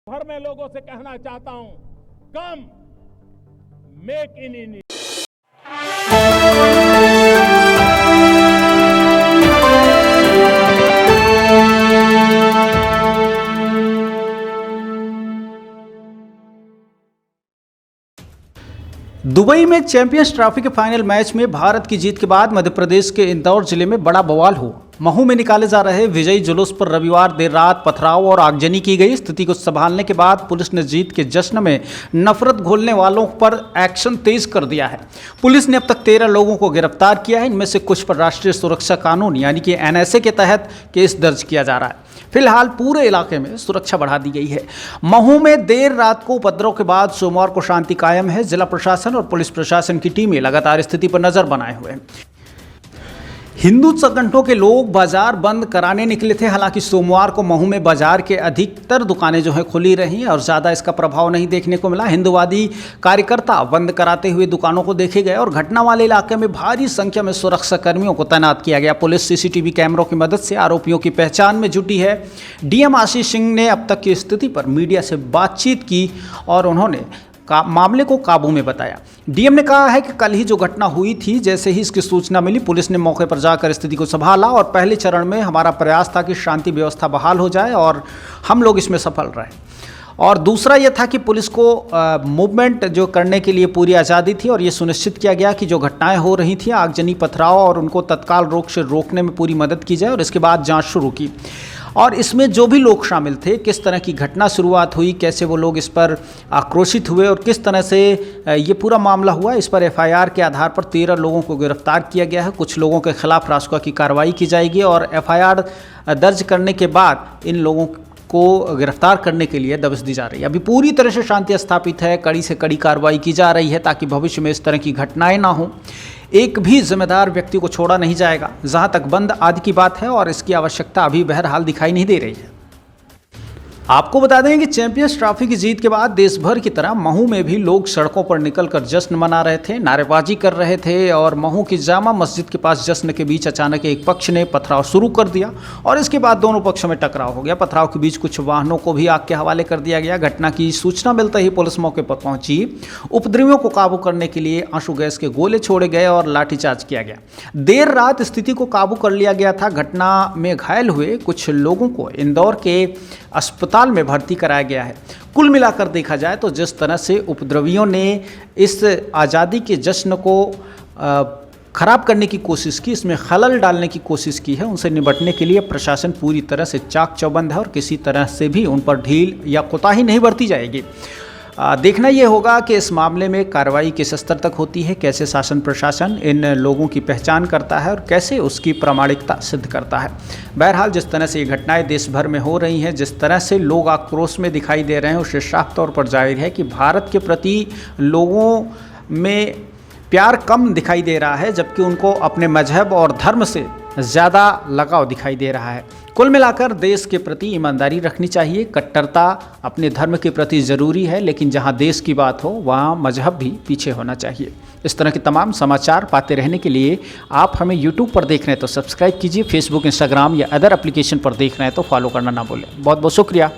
भर में लोगों से कहना चाहता हूं, कम मेक इन इंडिया। दुबई में चैंपियंस ट्रॉफी के फाइनल मैच में भारत की जीत के बाद मध्य प्रदेश के इंदौर जिले में बड़ा बवाल हुआ। महू में निकाले जा रहे विजयी जुलूस पर रविवार देर रात पथराव और आगजनी की गई। स्थिति को संभालने के बाद पुलिस ने जीत के जश्न में नफरत घोलने वालों पर एक्शन तेज कर दिया है। पुलिस ने अब तक 13 लोगों को गिरफ्तार किया है। इनमें से कुछ पर राष्ट्रीय सुरक्षा कानून यानी कि NSA के तहत केस दर्ज किया जा रहा है। फिलहाल पूरे इलाके में सुरक्षा बढ़ा दी गई है। महू में देर रात को उपद्रव के बाद सोमवार को शांति कायम है। जिला प्रशासन और पुलिस प्रशासन की टीमें लगातार स्थिति पर नजर बनाए हुए हैं। हिंदू संगठनों के लोग बाजार बंद कराने निकले थे। हालांकि सोमवार को महू में बाजार के अधिकतर दुकानें जो है खुली रहीं और ज़्यादा इसका प्रभाव नहीं देखने को मिला। हिंदुवादी कार्यकर्ता बंद कराते हुए दुकानों को देखे गए और घटना वाले इलाके में भारी संख्या में सुरक्षा कर्मियों को तैनात किया गया। पुलिस CCTV कैमरों की मदद से आरोपियों की पहचान में जुटी है। DM आशीष सिंह ने अब तक की स्थिति पर मीडिया से बातचीत की और उन्होंने मामले को काबू में बताया। DM ने कहा है कि कल ही जो घटना हुई थी, जैसे ही इसकी सूचना मिली पुलिस ने मौके पर जाकर स्थिति को संभाला और पहले चरण में हमारा प्रयास था कि शांति व्यवस्था बहाल हो जाए और हम लोग इसमें सफल रहे। और दूसरा ये था कि पुलिस को मूवमेंट जो करने के लिए पूरी आज़ादी थी और ये सुनिश्चित किया गया कि जो घटनाएं हो रही थी आगजनी पथराव और उनको तत्काल रोकने में पूरी मदद की जाए और इसके बाद जांच शुरू की। और इसमें जो भी लोग शामिल थे, किस तरह की घटना शुरुआत हुई, कैसे वो लोग इस पर आक्रोशित हुए और किस तरह से ये पूरा मामला हुआ, इस पर FIR के आधार पर 13 लोगों को गिरफ्तार किया गया है। कुछ लोगों के खिलाफ रासुका की कार्रवाई की जाएगी और FIR दर्ज करने के बाद इन लोगों को गिरफ्तार करने के लिए दबिश दी जा रही है। अभी पूरी तरह से शांति स्थापित है, कड़ी से कड़ी कार्रवाई की जा रही है ताकि भविष्य में इस तरह की घटनाएं ना हो। एक भी जिम्मेदार व्यक्ति को छोड़ा नहीं जाएगा। जहां तक बंद आदि की बात है और इसकी आवश्यकता अभी बहरहाल दिखाई नहीं दे रही है। आपको बता दें कि चैंपियंस ट्रॉफी की जीत के बाद देश भर की तरह महू में भी लोग सड़कों पर निकलकर जश्न मना रहे थे, नारेबाजी कर रहे थे और महू की जामा मस्जिद के पास जश्न के बीच अचानक एक पक्ष ने पथराव शुरू कर दिया और इसके बाद दोनों पक्षों में टकराव हो गया। पथराव के बीच कुछ वाहनों को भी आग के हवाले कर दिया गया। घटना की सूचना मिलते ही पुलिस मौके पर पहुंची। उपद्रवियों को काबू करने के लिए आंसू गैस के गोले छोड़े गए और लाठीचार्ज किया गया। देर रात स्थिति को काबू कर लिया गया था। घटना में घायल हुए कुछ लोगों को इंदौर के अस्पताल में भर्ती कराया गया है। कुल मिलाकर देखा जाए तो जिस तरह से उपद्रवियों ने इस आज़ादी के जश्न को खराब करने की कोशिश की, इसमें खलल डालने की कोशिश की है, उनसे निपटने के लिए प्रशासन पूरी तरह से चाक चौबंद है और किसी तरह से भी उन पर ढील या कोताही नहीं बरती जाएगी। देखना यह होगा कि इस मामले में कार्रवाई किस स्तर तक होती है, कैसे शासन प्रशासन इन लोगों की पहचान करता है और कैसे उसकी प्रामाणिकता सिद्ध करता है। बहरहाल जिस तरह से ये घटनाएं देश भर में हो रही हैं, जिस तरह से लोग आक्रोश में दिखाई दे रहे हैं, उससे साफ तौर पर जाहिर है कि भारत के प्रति लोगों में प्यार कम दिखाई दे रहा है, जबकि उनको अपने मजहब और धर्म से ज़्यादा लगाव दिखाई दे रहा है। कुल मिलाकर देश के प्रति ईमानदारी रखनी चाहिए। कट्टरता अपने धर्म के प्रति ज़रूरी है, लेकिन जहां देश की बात हो वहां मजहब भी पीछे होना चाहिए। इस तरह के तमाम समाचार पाते रहने के लिए आप हमें YouTube पर देख रहे हैं तो सब्सक्राइब कीजिए, Facebook, Instagram या अदर एप्लीकेशन पर देख रहे हैं तो फॉलो करना ना भूलें। बहुत बहुत शुक्रिया।